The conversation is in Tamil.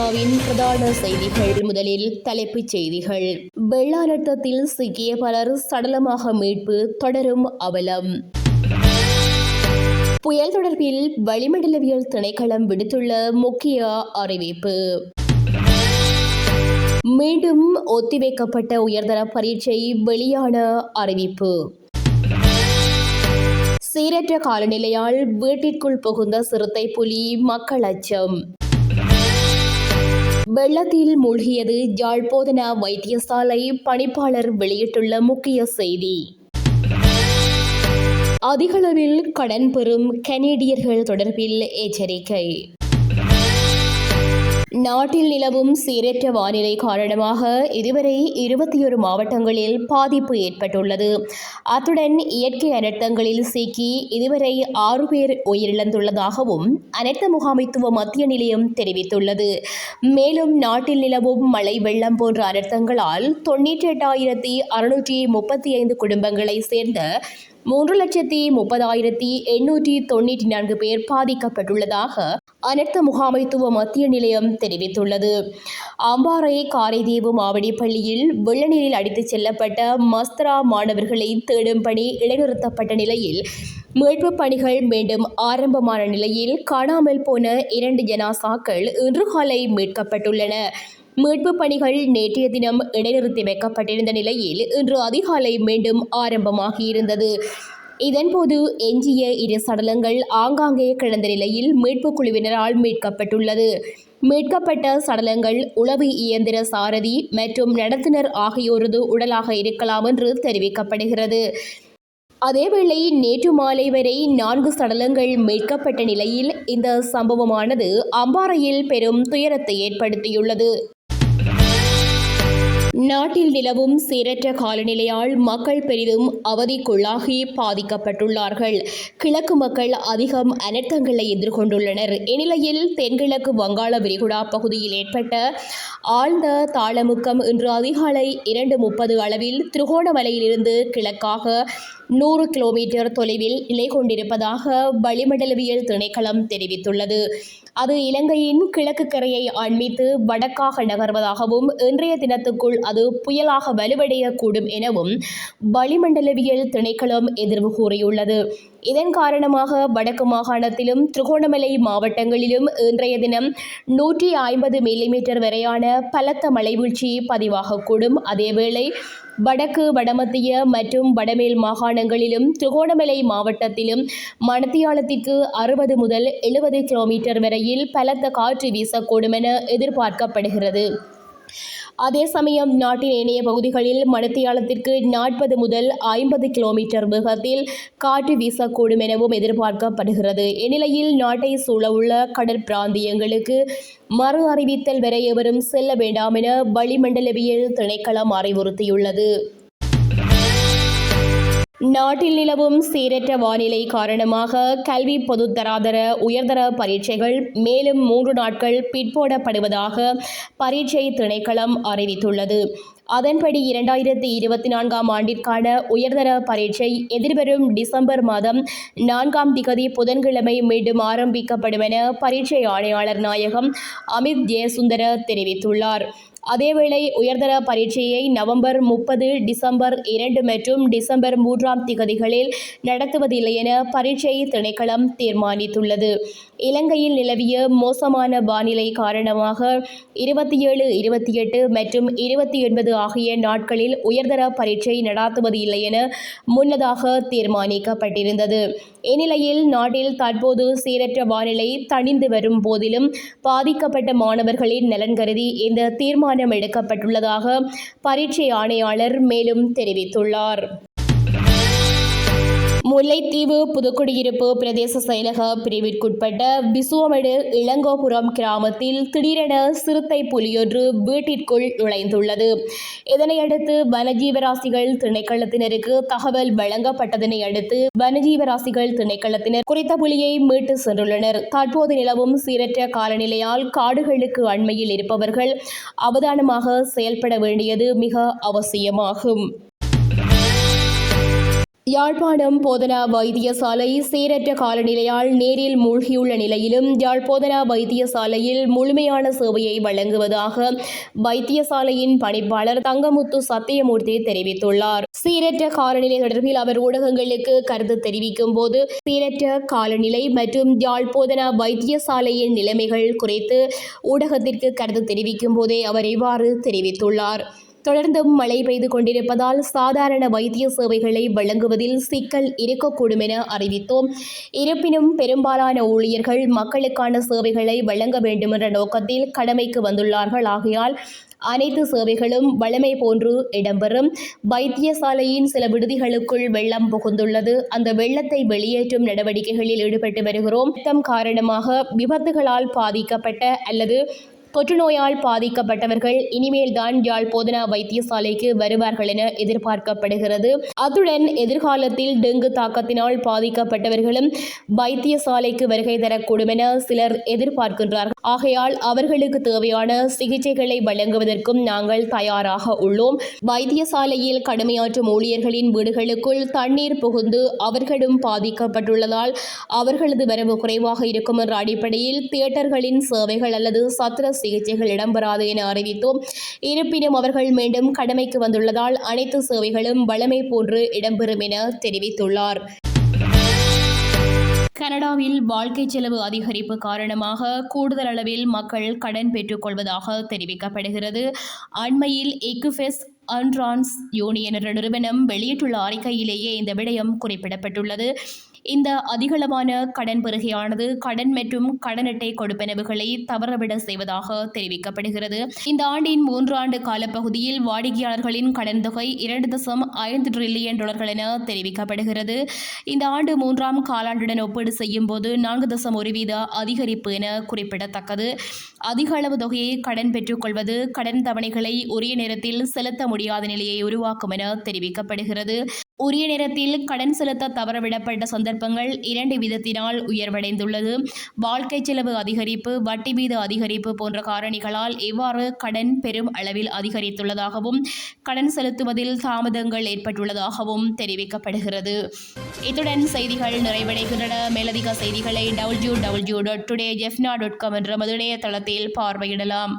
ஐநாவின் பிரதான செய்திகள். முதலில் தலைப்புச் செய்திகள். வெள்ள அனர்த்தத்தில் சிக்கிய பலர் சடலமாக மீட்பு, தொடரும் அவலம். புயல் தொடர்பில் வளிமண்டலவியல் திணைக்களம் விடுத்துள்ள முக்கிய அறிவிப்பு. மீண்டும் ஒத்திவைக்கப்பட்ட உயர்தர பரீட்சை வெளியான அறிவிப்பு. சீரற்ற காலநிலையால் வீட்டிற்குள் புகுந்த சிறுத்தை புலி, மக்கள் அச்சம். வெள்ளத்தில் மூழ்கியது யாழ் போதனா வைத்தியசாலை, பணிப்பாளர் வெளியிட்டுள்ள முக்கிய செய்தி. அதிகளவில் கடன் பெறும் கனேடியர்கள் தொடர்பில் எச்சரிக்கை. நாட்டில் நிலவும் சீரற்ற வானிலை காரணமாக இதுவரை 21 மாவட்டங்களில் பாதிப்பு ஏற்பட்டுள்ளது. அத்துடன் இயற்கை அனர்த்தங்களில் சிக்கி இதுவரை 6 பேர் உயிரிழந்துள்ளதாகவும் அனர்த்த முகாமைத்துவ மத்திய நிலையம் தெரிவித்துள்ளது. மேலும் நாட்டில் நிலவும் மழை, வெள்ளம் போன்ற அனர்த்தங்களால் 98,635 குடும்பங்களை சேர்ந்த 3,30,894 பேர் பாதிக்கப்பட்டுள்ளதாக அனர்த்த முகாமைத்துவ மத்திய நிலையம் தெரிவித்துள்ளது. அம்பாறை காரைதீவு மாவடிப்பள்ளியில் வெள்ள நீரில் அடித்துச் செல்லப்பட்ட மஸ்தரா மாணவர்களை தேடும் பணி இடைநிறுத்தப்பட்ட நிலையில் மீட்புப் பணிகள் மீண்டும் ஆரம்பமான நிலையில் காணாமல் போன 2 ஜனாசாக்கள் இன்று காலை மீட்கப்பட்டுள்ளன. மீட்புப் பணிகள் நேற்றைய தினம் இடைநிறுத்தி வைக்கப்பட்டிருந்த நிலையில் இன்று அதிகாலை மீண்டும் ஆரம்பமாகியிருந்தது. இதன்போது எஞ்சிய 2 சடலங்கள் ஆங்காங்கே கிடந்த நிலையில் மீட்புக் குழுவினரால் மீட்கப்பட்டுள்ளது. மீட்கப்பட்ட சடலங்கள் உளவு இயந்திர சாரதி மற்றும் நடத்துனர் ஆகியோரது உடலாக இருக்கலாம் என்று தெரிவிக்கப்படுகிறது. அதேவேளை நேற்று மாலை வரை 4 சடலங்கள் மீட்கப்பட்ட நிலையில் இந்த சம்பவமானது அம்பாறையில் பெரும் துயரத்தை ஏற்படுத்தியுள்ளது. நாட்டில் நிலவும் சீரற்ற காலநிலையால் மக்கள் பெரிதும் அவதிக்குள்ளாகி பாதிக்கப்பட்டுள்ளார்கள். கிழக்கு மக்கள் அதிகம் அனர்த்தங்களை எதிர்கொண்டுள்ளனர். இந்நிலையில் தென்கிழக்கு வங்காள விரிகுடா பகுதியில் ஏற்பட்ட ஆழ்ந்த தாளமுக்கம் இன்று அதிகாலை 2:30 அளவில் திருகோணமலையிலிருந்து கிழக்காக 100 கிலோமீட்டர் தொலைவில் நிலை கொண்டிருப்பதாக வளிமண்டலவியல் திணைக்களம் தெரிவித்துள்ளது. அது இலங்கையின் கிழக்கு கரையை அண்மித்து வடக்காக நகர்வதாகவும் இன்றைய தினத்துக்குள் அது புயலாக வலுவடையக்கூடும் எனவும் வளிமண்டலவியல் திணைக்களம் எதிர்வு கூறியுள்ளது. இதன் காரணமாக வடக்கு மாகாணத்திலும் திருகோணமலை மாவட்டங்களிலும் இன்றைய தினம் 150 மில்லிமீட்டர் வரையான பலத்த மழைவீழ்ச்சி பதிவாகக்கூடும். அதேவேளை வடக்கு, வடமத்திய மற்றும் வடமேல் மாகாணங்களிலும் திருகோணமலை மாவட்டத்திலும் மணித்தியாலத்திற்கு 60 முதல் 70 கிலோமீட்டர் வரையில் பலத்த காற்று வீசக்கூடும் என எதிர்பார்க்கப்படுகிறது. அதே சமயம் நாட்டின் ஏனைய பகுதிகளில் மணித்தியாலத்திற்கு 40 முதல் 50 கிலோமீட்டர் வேகத்தில் காற்று வீசக்கூடும் எனவும் எதிர்பார்க்கப்படுகிறது. இந்நிலையில் நாட்டை சூழவுள்ள கடற்பிராந்தியங்களுக்கு மறு அறிவித்தல் வரை எவரும் செல்ல வேண்டாம் என வளிமண்டலவியல் திணைக்களம் அறிவுறுத்தியுள்ளது. நாட்டில் நிலவும் சீரற்ற வானிலை காரணமாக கல்வி பொதுத்தராதர உயர்தர பரீட்சைகள் மேலும் 3 நாட்கள் பிற்போடப்படுவதாக பரீட்சை திணைக்களம் அறிவித்துள்ளது. அதன்படி 2024 ஆண்டிற்கான உயர்தர பரீட்சை எதிர்வரும் டிசம்பர் மாதம் 4ஆம் திகதி புதன்கிழமை மீண்டும் ஆரம்பிக்கப்படும் என பரீட்சை ஆணையாளர் நாயகம் அமித் ஜெயசுந்தர தெரிவித்துள்ளார். அதேவேளை உயர்தர பரீட்சையை நவம்பர் 30, டிசம்பர் 2 மற்றும் டிசம்பர் 3ஆம் திகதிகளில் நடத்துவதில்லை என பரீட்சை திணைக்களம் தீர்மானித்துள்ளது. இலங்கையில் நிலவிய மோசமான வானிலை காரணமாக 27, 28 மற்றும் 29 ஆகிய நாட்களில் உயர்தர பரீட்சை நடாத்துவது இல்லை என முன்னதாக தீர்மானிக்கப்பட்டிருந்தது. இந்நிலையில் நாட்டில் தற்போது சீரற்ற வானிலை தணிந்து வரும் போதிலும் பாதிக்கப்பட்ட மாணவர்களின் நலன் கருதி இந்த தீர்மானம் எடுக்கப்பட்டுள்ளதாக பரீட்சை ஆணையாளர் மேலும் தெரிவித்துள்ளார். முல்லைத்தீவு புதுக்குடியிருப்பு பிரதேச செயலக பிரிவிற்குட்பட்ட விசுவமடு இளங்கோபுரம் கிராமத்தில் திடீரென சிறுத்தை புலியொன்று வீட்டிற்குள் நுழைந்துள்ளது. இதனையடுத்து வனஜீவராசிகள் திணைக்களத்தினருக்கு தகவல் வழங்கப்பட்டதனை அடுத்து வனஜீவராசிகள் திணைக்களத்தினர் குறித்த புலியை மீட்டு சென்றுள்ளனர். தற்போது நிலவும் சீரற்ற காலநிலையால் காடுகளுக்கு அண்மையில் இருப்பவர்கள் அவதானமாக செயல்பட வேண்டியது மிக அவசியமாகும். யாழ்ப்பாணம் போதனா வைத்தியசாலை சீரற்ற காலநிலையால் நேரில் மூழ்கியுள்ள நிலையிலும் யாழ் போதனா வைத்தியசாலையில் முழுமையான சேவையை வழங்குவதாக வைத்தியசாலையின் பணிப்பாளர் தங்கமுத்து சத்தியமூர்த்தி தெரிவித்துள்ளார். சீரற்ற காலநிலை தொடர்பில் அவர் ஊடகங்களுக்கு கருத்து தெரிவிக்கும் போது சீரற்ற காலநிலை மற்றும் யாழ் போதனா வைத்தியசாலையின் நிலைமைகள் குறித்து ஊடகத்திற்கு கருத்து தெரிவிக்கும் போதே அவர் இவ்வாறு தெரிவித்துள்ளார். தொடர்ந்தும் மழை பெய்து கொண்டிருப்பதால் சாதாரண வைத்திய சேவைகளை வழங்குவதில் சிக்கல் இருக்கக்கூடும் என அறிவித்தோம். இருப்பினும் பெரும்பாலான ஊழியர்கள் மக்களுக்கான சேவைகளை வழங்க வேண்டும் என்ற நோக்கத்தில் கடமைக்கு வந்துள்ளார்கள். ஆகையால் அனைத்து சேவைகளும் வழமை போன்று இடம்பெறும். வைத்தியசாலையின் சில விடுதிகளுக்குள் வெள்ளம் புகுந்துள்ளது. அந்த வெள்ளத்தை வெளியேற்றும் நடவடிக்கைகளில் ஈடுபட்டு வருகிறோம். வெள்ளம் காரணமாக விபத்துகளால் பாதிக்கப்பட்ட அல்லது தொற்றுநோயால் பாதிக்கப்பட்டவர்கள் இனிமேல் தான் யாழ் போதனா வைத்தியசாலைக்கு வருவார்கள் என எதிர்பார்க்கப்படுகிறது. அத்துடன் எதிர்காலத்தில் டெங்கு தாக்கத்தினால் பாதிக்கப்பட்டவர்களும் வைத்தியசாலைக்கு வருகை தரக்கூடும் என சிலர் எதிர்பார்க்கின்றார்கள். ஆகையால் அவர்களுக்கு தேவையான சிகிச்சைகளை வழங்குவதற்கும் நாங்கள் தயாராக உள்ளோம். வைத்தியசாலையில் கடமையாற்றும் ஊழியர்களின் வீடுகளுக்குள் தண்ணீர் புகுந்து அவர்களும் பாதிக்கப்பட்டுள்ளதால் அவர்களது வரவு குறைவாக இருக்கும் என்ற அடிப்படையில் தியேட்டர்களின் சேவைகள் அல்லது சத்திர சிகிச்சைகள் இடம்பெறாது என அறிவித்தோம். இருப்பினும் அவர்கள் மீண்டும் கடமைக்கு வந்துள்ளதால் அனைத்து சேவைகளும் வழமை போன்று இடம்பெறும் என தெரிவித்துள்ளார். கனடாவில் வாழ்க்கை செலவு அதிகரிப்பு காரணமாக கூடுதல் அளவில் மக்கள் கடன் பெற்றுக் கொள்வதாக தெரிவிக்கப்படுகிறது. அண்மையில் எக்குஃபெஸ் அன்ட்ரான்ஸ் யூனியன் என்ற நிறுவனம் வெளியிட்டுள்ள அறிக்கையிலேயே இந்த விடயம் குறிப்பிடப்பட்டுள்ளது. இந்த அதிகளவான கடன் பெறுகையானது கடன் மற்றும் கடன் அட்டை கொடுப்பனவுகளை தவறவிட செய்வதாக தெரிவிக்கப்படுகிறது. இந்த ஆண்டின் 3 ஆண்டு காலப்பகுதியில் வாடிக்கையாளர்களின் கடன் தொகை 2.5 டிரில்லியன் டாலர்கள் என தெரிவிக்கப்படுகிறது. இந்த ஆண்டு 3ஆம் காலாண்டுடன் ஒப்பீடு செய்யும் போது 4.1% அதிகரிப்பு என குறிப்பிடத்தக்கது. அதிக அளவு தொகையை கடன் பெற்றுக் கொள்வது கடன் தவணைகளை உரிய நேரத்தில் செலுத்த முடியாத நிலையை உருவாக்கும் என தெரிவிக்கப்படுகிறது. உரிய நேரத்தில் கடன் செலுத்த தவறவிடப்பட்ட சந்தர்ப்பங்கள் 2 வீதத்தினால் உயர்வடைந்துள்ளது. வாழ்க்கை செலவு அதிகரிப்பு, வட்டி வீத அதிகரிப்பு போன்ற காரணிகளால் இவ்வாறு கடன் பெரும் அளவில் அதிகரித்துள்ளதாகவும் கடன் செலுத்துவதில் தாமதங்கள் ஏற்பட்டுள்ளதாகவும் தெரிவிக்கப்படுகிறது. இத்துடன் செய்திகள் நிறைவடைகின்றன. மேலதிக செய்திகளை www.todayjefna.com என்ற இணையதளத்தில் பார்வையிடலாம்.